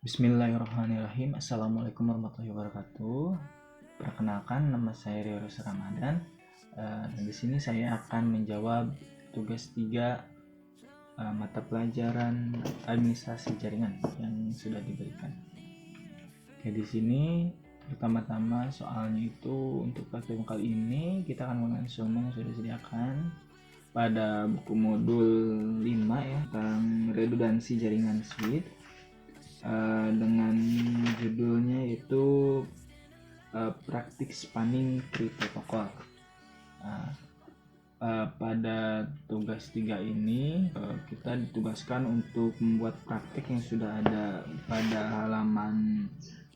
Bismillahirrahmanirrahim. Assalamualaikum warahmatullahi wabarakatuh. Perkenalkan, nama saya Riorus Ramadan. Di sini saya akan menjawab tugas 3 mata pelajaran administrasi jaringan yang sudah diberikan. Oke, di sini pertama-tama soalnya itu untuk praktikum kali ini kita akan menggunakan semua yang sudah disediakan pada buku modul 5 ya, tentang redundansi jaringan switch. Dengan judulnya yaitu praktik spanning tree protocol. Pada tugas 3 ini kita ditugaskan untuk membuat praktik yang sudah ada pada halaman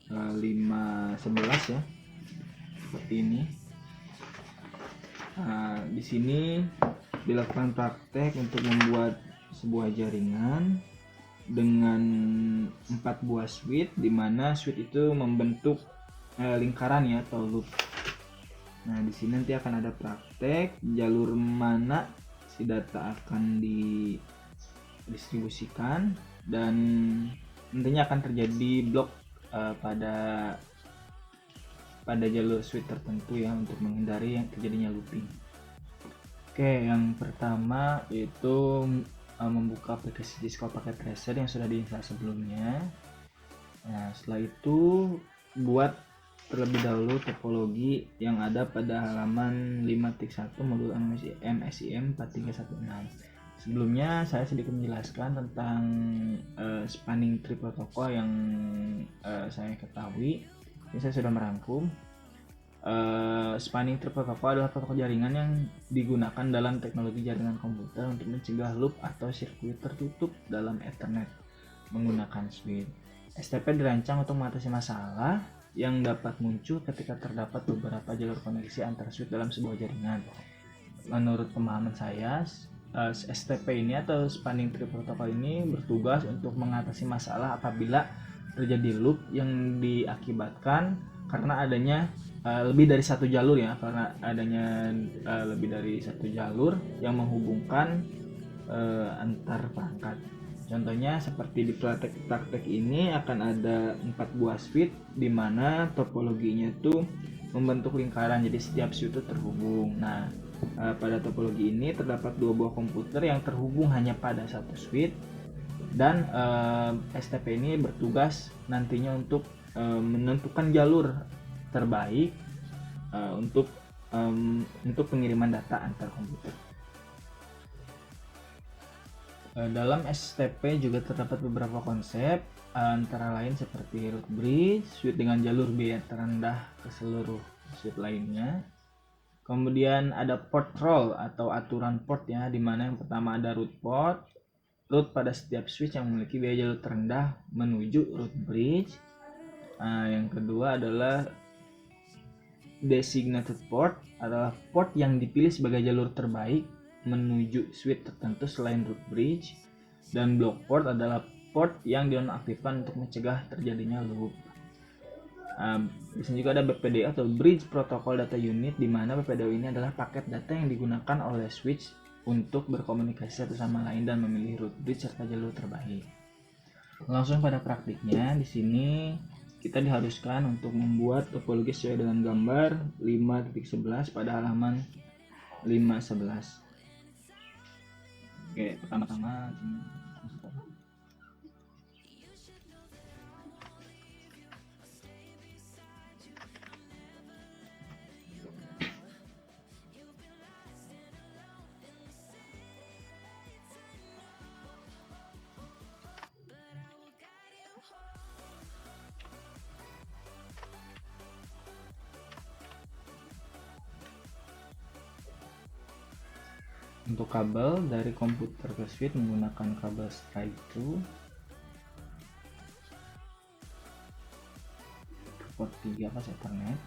511 ya, seperti ini. Di sini dilakukan praktek untuk membuat sebuah jaringan dengan 4 buah switch, di mana switch itu membentuk lingkaran ya atau loop. Nah, di sini nanti akan ada praktek jalur mana si data akan didistribusikan, dan nantinya akan terjadi blok pada jalur switch tertentu ya, untuk menghindari yang terjadinya looping. Oke, yang pertama yaitu membuka aplikasi Discord pakai tracer yang sudah diinstal sebelumnya. Nah, setelah itu buat terlebih dahulu topologi yang ada pada halaman 5.1 modul MSIM 4316. Sebelumnya saya sedikit menjelaskan tentang spanning tree protocol yang saya ketahui. Ini saya sudah merangkum. Spanning tree protocol adalah protokol jaringan yang digunakan dalam teknologi jaringan komputer untuk mencegah loop atau sirkuit tertutup dalam Ethernet menggunakan switch. STP dirancang untuk mengatasi masalah yang dapat muncul ketika terdapat beberapa jalur koneksi antar switch dalam sebuah jaringan. Menurut pemahaman saya, STP ini atau spanning tree protocol ini bertugas untuk mengatasi masalah apabila terjadi loop yang diakibatkan karena adanya lebih dari satu jalur ya, karena adanya lebih dari satu jalur yang menghubungkan antar perangkat. Contohnya seperti di praktek ini akan ada 4 buah switch di mana topologinya itu membentuk lingkaran, jadi setiap switch itu terhubung. Nah, pada topologi ini terdapat 2 buah komputer yang terhubung hanya pada satu switch, dan STP ini bertugas nantinya untuk menentukan jalur terbaik untuk pengiriman data antar komputer. Dalam STP juga terdapat beberapa konsep, antara lain seperti root bridge, switch dengan jalur biaya terendah ke seluruh switch lainnya. Kemudian ada port rule atau aturan port ya, di mana yang pertama ada root port, root pada setiap switch yang memiliki biaya jalur terendah menuju root bridge. Yang kedua adalah designated port, adalah port yang dipilih sebagai jalur terbaik menuju switch tertentu selain root bridge. Dan block port adalah port yang dinonaktifkan untuk mencegah terjadinya loop. Di sini juga ada BPDU atau Bridge Protocol Data Unit, di mana BPDU ini adalah paket data yang digunakan oleh switch untuk berkomunikasi satu sama lain dan memilih root bridge serta jalur terbaik. Langsung pada praktiknya, di sini kita diharuskan untuk membuat topologi sesuai dengan gambar 5.11 pada halaman 511. Oke, pertama-tama untuk kabel dari komputer ke switch menggunakan kabel straight through port 3 pas Ethernet.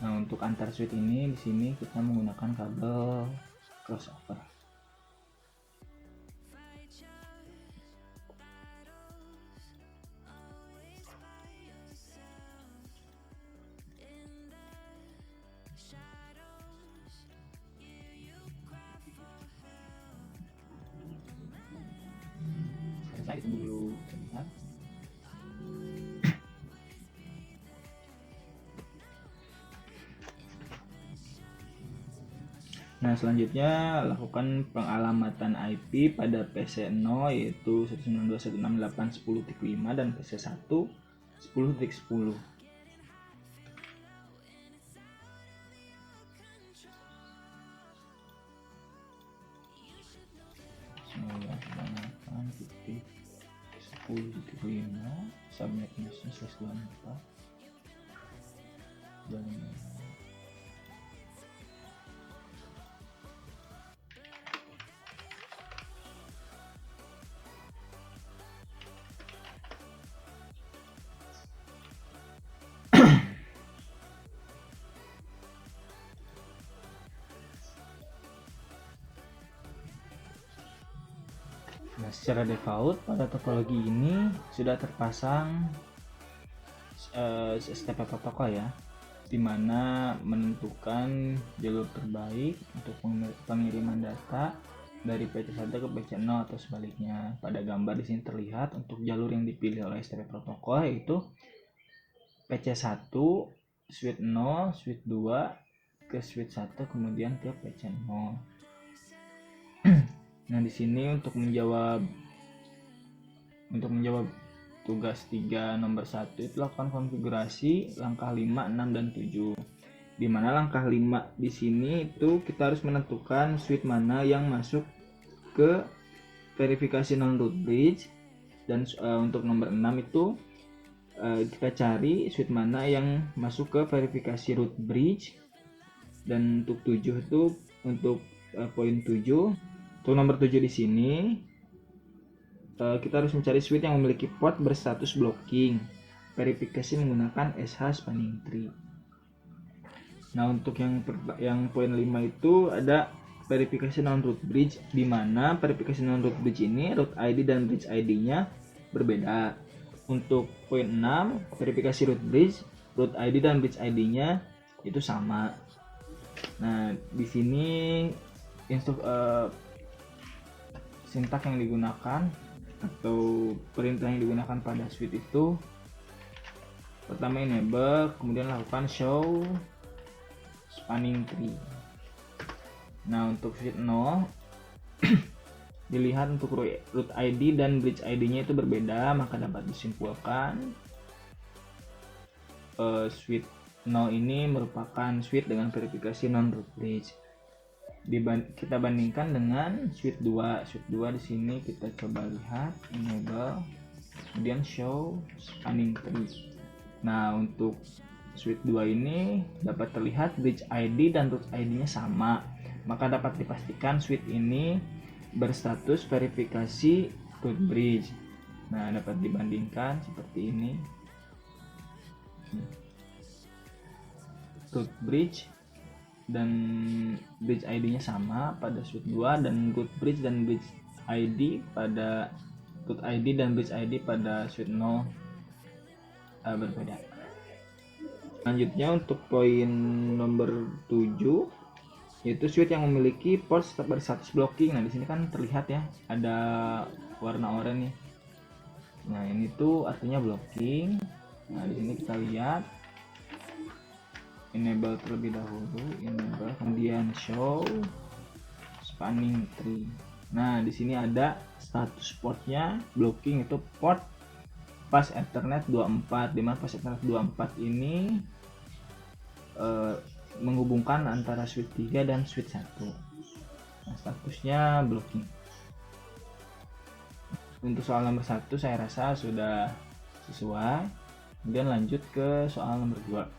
Nah, untuk antar switch ini di sini kita menggunakan kabel crossover. Nah itu dulu. Lihat. Nah selanjutnya lakukan pengalamatan IP pada PC0 yaitu 192.168.10.5 dan PC1 10.10. Titik 10.5 subnetnya /24 dan nah, secara default pada topologi ini sudah terpasang STP protokol ya, dimana menentukan jalur terbaik untuk pengiriman data dari PC1 ke PC0 atau sebaliknya. Pada gambar di sini terlihat untuk jalur yang dipilih oleh STP protokol yaitu PC1 switch 0, switch 2 ke switch 1 kemudian ke PC0. Nah, di sini untuk menjawab tugas 3 nomor 1 itu lakukan konfigurasi langkah 5, 6 dan 7. Di mana langkah 5 di sini itu kita harus menentukan switch mana yang masuk ke verifikasi non root bridge, dan untuk nomor 6 itu kita cari switch mana yang masuk ke verifikasi root bridge, dan untuk 7 itu untuk poin 7. Untuk nomor 7 di sini kita harus mencari switch yang memiliki port berstatus blocking, verifikasi menggunakan SH spanning tree. Nah, untuk yang poin 5 itu ada verifikasi non root bridge, di mana verifikasi non root bridge ini root ID dan bridge ID-nya berbeda. Untuk poin 6 verifikasi root bridge, root ID dan bridge ID-nya itu sama. Nah, di sini sintak yang digunakan atau perintah yang digunakan pada switch itu pertama enable, kemudian lakukan show spanning tree. Nah, untuk switch 0 dilihat untuk root ID dan bridge ID-nya itu berbeda, maka dapat disimpulkan switch 0 ini merupakan switch dengan verifikasi non root bridge. Kita bandingkan dengan switch 2. Switch 2 di sini kita coba lihat enable, kemudian show spanning tree. Nah, untuk switch 2 ini dapat terlihat bridge ID dan root ID-nya sama, maka dapat dipastikan switch ini berstatus verifikasi root bridge. Nah, dapat dibandingkan seperti ini. Root bridge dan bridge ID-nya sama pada switch 2, dan root bridge dan bridge ID pada root ID dan bridge ID pada switch 0 berbeda. Selanjutnya untuk poin nomor 7 yaitu switch yang memiliki port berstatus blocking. Nah, di sini kan terlihat ya ada warna oranye nih. Nah, ini tuh artinya blocking. Nah, di sini kita lihat enable terlebih dahulu, enable, kemudian show spanning tree. Nah, di sini ada status portnya blocking, itu port pas Ethernet 24, dimana pas Ethernet 24 ini menghubungkan antara switch 3 dan switch 1. Nah, statusnya blocking. Untuk soal nomor 1 saya rasa sudah sesuai. Kemudian lanjut ke soal nomor 2.